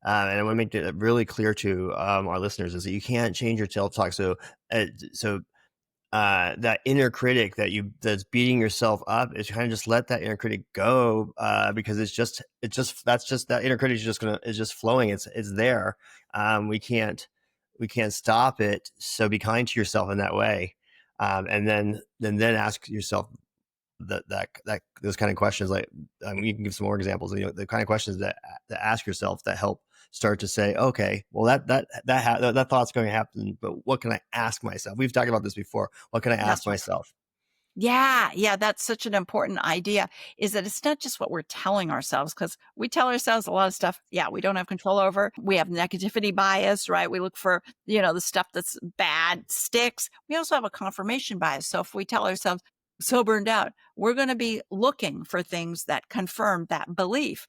And I want to make it really clear to our listeners is that you can't change your self-talk. Uh, so that inner critic that's beating yourself up is kind of just let that inner critic go, because that's just that inner critic is just flowing. It's there. We can't stop it. So be kind to yourself in that way, and then ask yourself that those kind of questions. Like, you can give some more examples. The kind of questions that ask yourself that help start to say, okay, well, that thought's going to happen, but what can I ask myself? We've talked about this before. What can I ask That's right. myself? Yeah, yeah, that's such an important idea, is that it's not just what we're telling ourselves, because we tell ourselves a lot of stuff, yeah, we don't have control over. We have negativity bias, right? We look for, the stuff that's bad sticks. We also have a confirmation bias. So if we tell ourselves, so burned out, we're going to be looking for things that confirm that belief.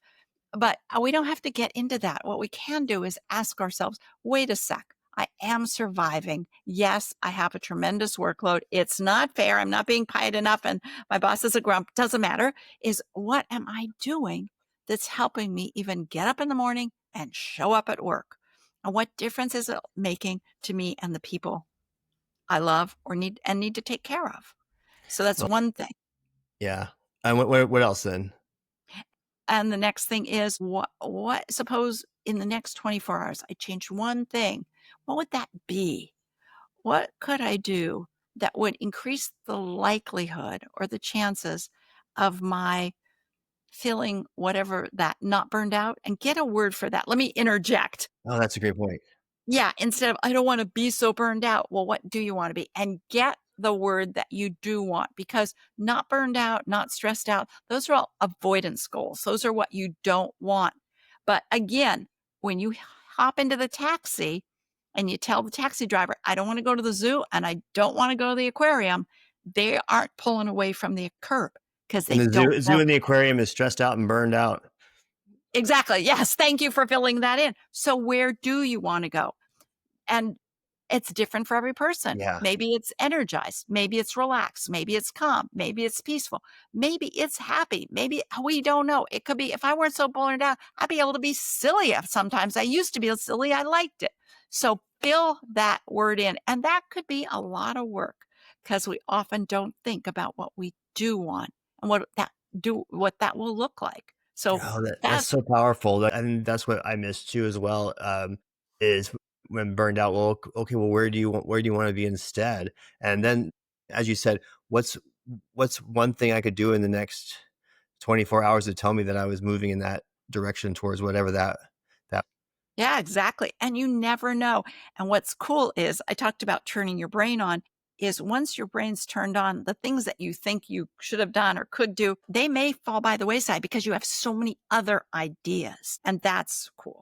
But we don't have to get into that. What we can do is ask ourselves, wait a sec. I am surviving. Yes, I have a tremendous workload. It's not fair. I'm not being paid enough and my boss is a grump. Doesn't matter. Is what am I doing that's helping me even get up in the morning and show up at work? And what difference is it making to me and the people I love or need to take care of? So that's Well, one thing. yeah. And what else then? And the next thing is what suppose in the next 24 hours I changed one thing. What would that be? What could I do that would increase the likelihood or the chances of my feeling whatever that not burned out, and get a word for that. Let me interject. Oh, that's a great point. Yeah, instead of I don't want to be so burned out. Well, what do you want to be? And get the word that you do want, because not burned out, not stressed out, those are all avoidance goals. Those are what you don't want. But again, when you hop into the taxi and you tell the taxi driver, I don't want to go to the zoo and I don't want to go to the aquarium, they aren't pulling away from the curb because And they the don't zoo know. and the aquarium is stressed out and burned out. Exactly. Yes. Thank you for filling that in. So where do you want to go? And it's different for every person. Yeah. Maybe it's energized. Maybe it's relaxed. Maybe it's calm. Maybe it's peaceful. Maybe it's happy. Maybe we don't know. It could be, if I weren't so burned out, I'd be able to be silly. Sometimes I used to be silly. I liked it. So fill that word in. And that could be a lot of work, because we often don't think about what we do want and what that will look like. So Oh, that's that's so powerful. And that's what I miss too as well. Is when burned out. Well, okay. Well, where do you want to be instead? And then, as you said, what's one thing I could do in the next 24 hours to tell me that I was moving in that direction towards whatever that. Yeah, exactly. And you never know. And what's cool is I talked about turning your brain on, is once your brain's turned on, the things that you think you should have done or could do, they may fall by the wayside because you have so many other ideas. And that's cool.